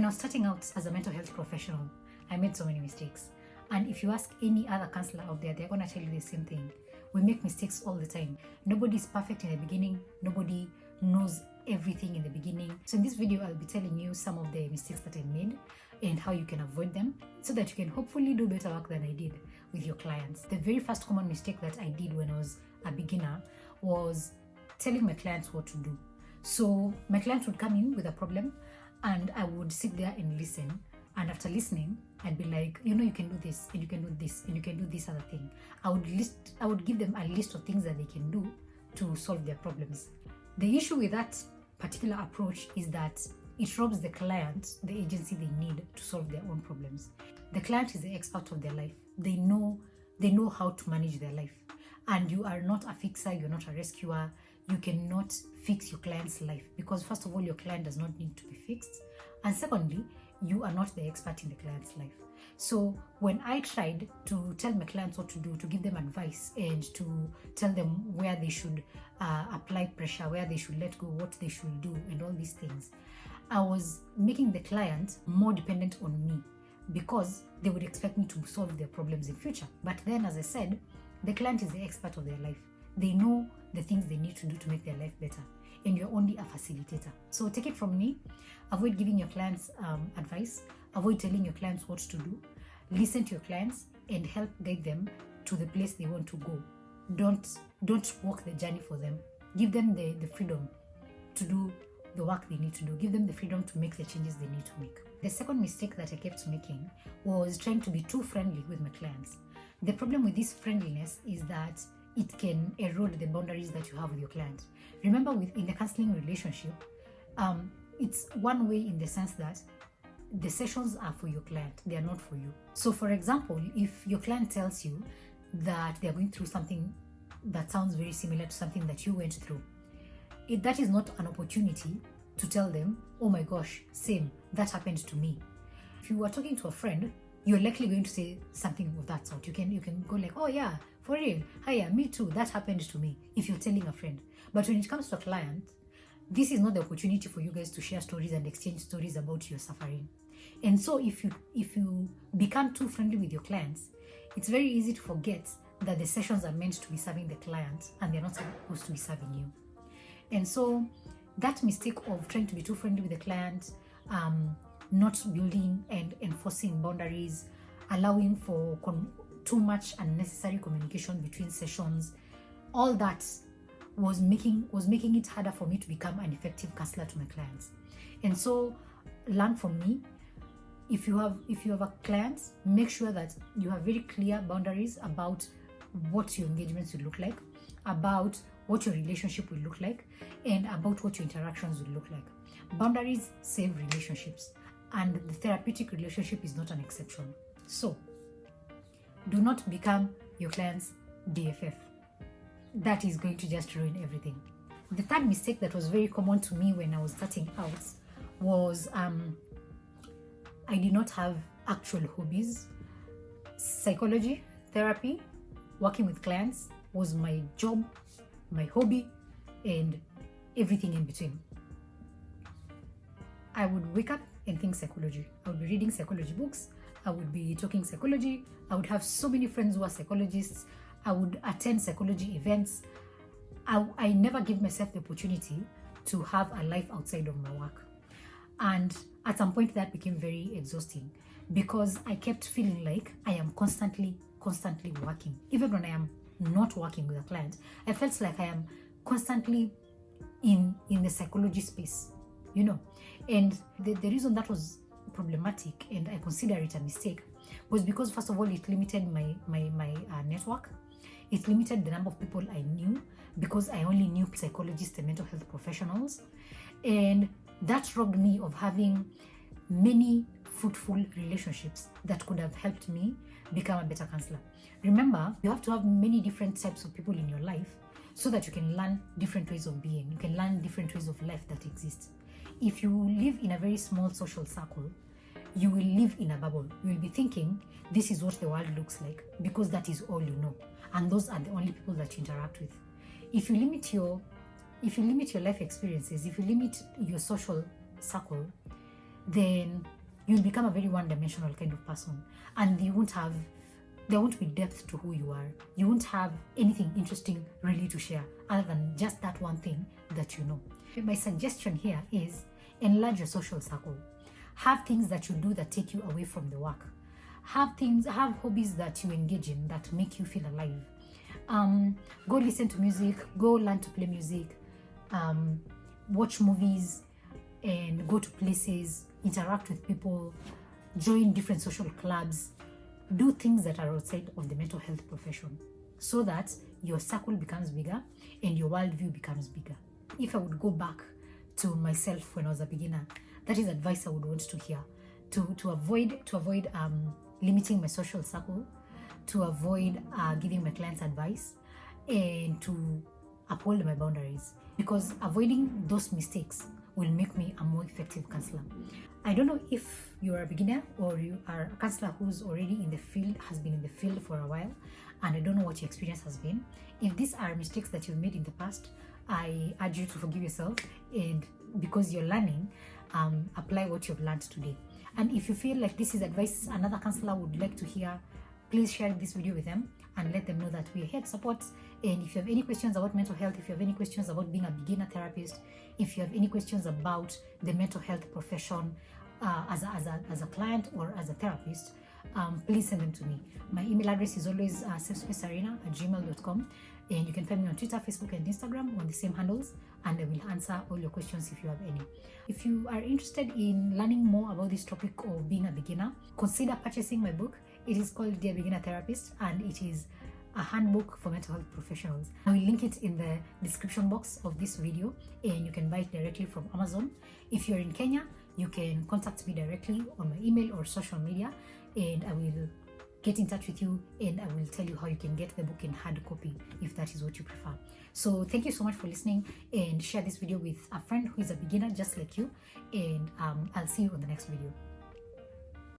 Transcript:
I was starting out as a mental health professional, I made so many mistakes. And if you ask any other counselor out there, they're going to tell you the same thing. We make mistakes all the time. Nobody's perfect in the beginning. Nobody knows everything in the beginning. So in this video, I'll be telling you some of the mistakes that I made and how you can avoid them so that you can hopefully do better work than I did with your clients. The very first common mistake that I did when I was a beginner was telling my clients what to do. So my clients would come in with a problem and I would sit there and listen. And after listening, I'd be like, you can do this, and you can do this, and you can do this other thing. I would give them a list of things that they can do to solve their problems. The issue with that particular approach is that it robs the client the agency they need to solve their own problems. The client is the expert of their life. They know how to manage their life. And you are not a fixer, you're not a rescuer. You cannot fix your client's life because first of all, your client does not need to be fixed. And secondly, you are not the expert in the client's life. So when I tried to tell my clients what to do, to give them advice and to tell them where they should apply pressure, where they should let go, what they should do, and all these things, I was making the client more dependent on me because they would expect me to solve their problems in future. But then, as I said, the client is the expert of their life. They know the things they need to do to make their life better, and you're only a facilitator. So take it from me, avoid giving your clients advice, avoid telling your clients what to do, listen to your clients and help guide them to the place they want to go. Don't walk the journey for them. Give them the freedom to do the work they need to do. Give them the freedom to make the changes they need to make. The second mistake that I kept making was trying to be too friendly with my clients. The problem with this friendliness is that it can erode the boundaries that you have with your client. Remember, in the counseling relationship, it's one way in the sense that the sessions are for your client, they are not for you. So for example, if your client tells you that they're going through something that sounds very similar to something that you went through, that is not an opportunity to tell them, oh my gosh, same, that happened to me. If you are talking to a friend, you're likely going to say something of that sort. You can go like, oh yeah, for real, hiya, me too, that happened to me, if you're telling a friend. But when it comes to a client, this is not the opportunity for you guys to share stories and exchange stories about your suffering. And so if you become too friendly with your clients, it's very easy to forget that the sessions are meant to be serving the client and they're not supposed to be serving you. And so that mistake of trying to be too friendly with the client, not building and enforcing boundaries, allowing for too much unnecessary communication between sessions, all that was making it harder for me to become an effective counselor to my clients. And so learn from me. If you have a client, make sure that you have very clear boundaries about what your engagements will look like, about what your relationship will look like, and about what your interactions will look like. Boundaries save relationships, and the therapeutic relationship is not an exception. So do not become your client's DFF. That is going to just ruin everything. The third mistake that was very common to me when I was starting out was I did not have actual hobbies. Psychology, therapy, working with clients was my job, my hobby, and everything in between. I would wake up and think psychology. I would be reading psychology books. I would be talking psychology. I would have so many friends who are psychologists. I would attend psychology events. I never gave myself the opportunity to have a life outside of my work. And at some point that became very exhausting because I kept feeling like I am constantly working. Even when I am not working with a client, I felt like I am constantly in the psychology space, And the reason that was problematic and I consider it a mistake was because first of all, it limited my network. It limited the number of people I knew because I only knew psychologists and mental health professionals. And that robbed me of having many fruitful relationships that could have helped me become a better counselor. Remember, you have to have many different types of people in your life so that you can learn different ways of being. You can learn different ways of life that exist. If you live in a very small social circle, you will live in a bubble. You will be thinking, this is what the world looks like because that is all you know. And those are the only people that you interact with. If you limit your life experiences, if you limit your social circle, then you'll become a very one-dimensional kind of person, and there won't be depth to who you are. You won't have anything interesting really to share other than just that one thing that you know. My suggestion here is enlarge your social circle. Have things that you do that take you away from the work. Have hobbies that you engage in that make you feel alive. Go listen to music, go learn to play music, watch movies, and go to places, interact with people, join different social clubs. Do things that are outside of the mental health profession so that your circle becomes bigger and your worldview becomes bigger. If I would go back to myself when I was a beginner, that is advice I would want to hear. To avoid limiting my social circle, to avoid giving my clients advice, and to uphold my boundaries, because avoiding those mistakes will make me a more effective counselor. I don't know if you're a beginner or you are a counselor who's already in the field, has been in the field for a while, and I don't know what your experience has been. If these are mistakes that you've made in the past, I urge you to forgive yourself, and because you're learning, apply what you've learned today. And if you feel like this is advice another counselor would like to hear, please share this video with them and let them know that we are here to support. And if you have any questions about mental health, if you have any questions about being a beginner therapist, if you have any questions about the mental health profession as a client or as a therapist, please send them to me. My email address is always safespacesarena@gmail.com, and you can find me on Twitter, Facebook, and Instagram on the same handles, and I will answer all your questions if you have any. If you are interested in learning more about this topic of being a beginner, consider purchasing my book. It is called Dear Beginner Therapist, and it is a handbook for mental health professionals. I will link it in the description box of this video, and you can buy it directly from Amazon. If you're in Kenya, you can contact me directly on my email or social media, and I will get in touch with you, and I will tell you how you can get the book in hard copy if that is what you prefer. So thank you so much for listening, and share this video with a friend who is a beginner just like you, and I'll see you on the next video.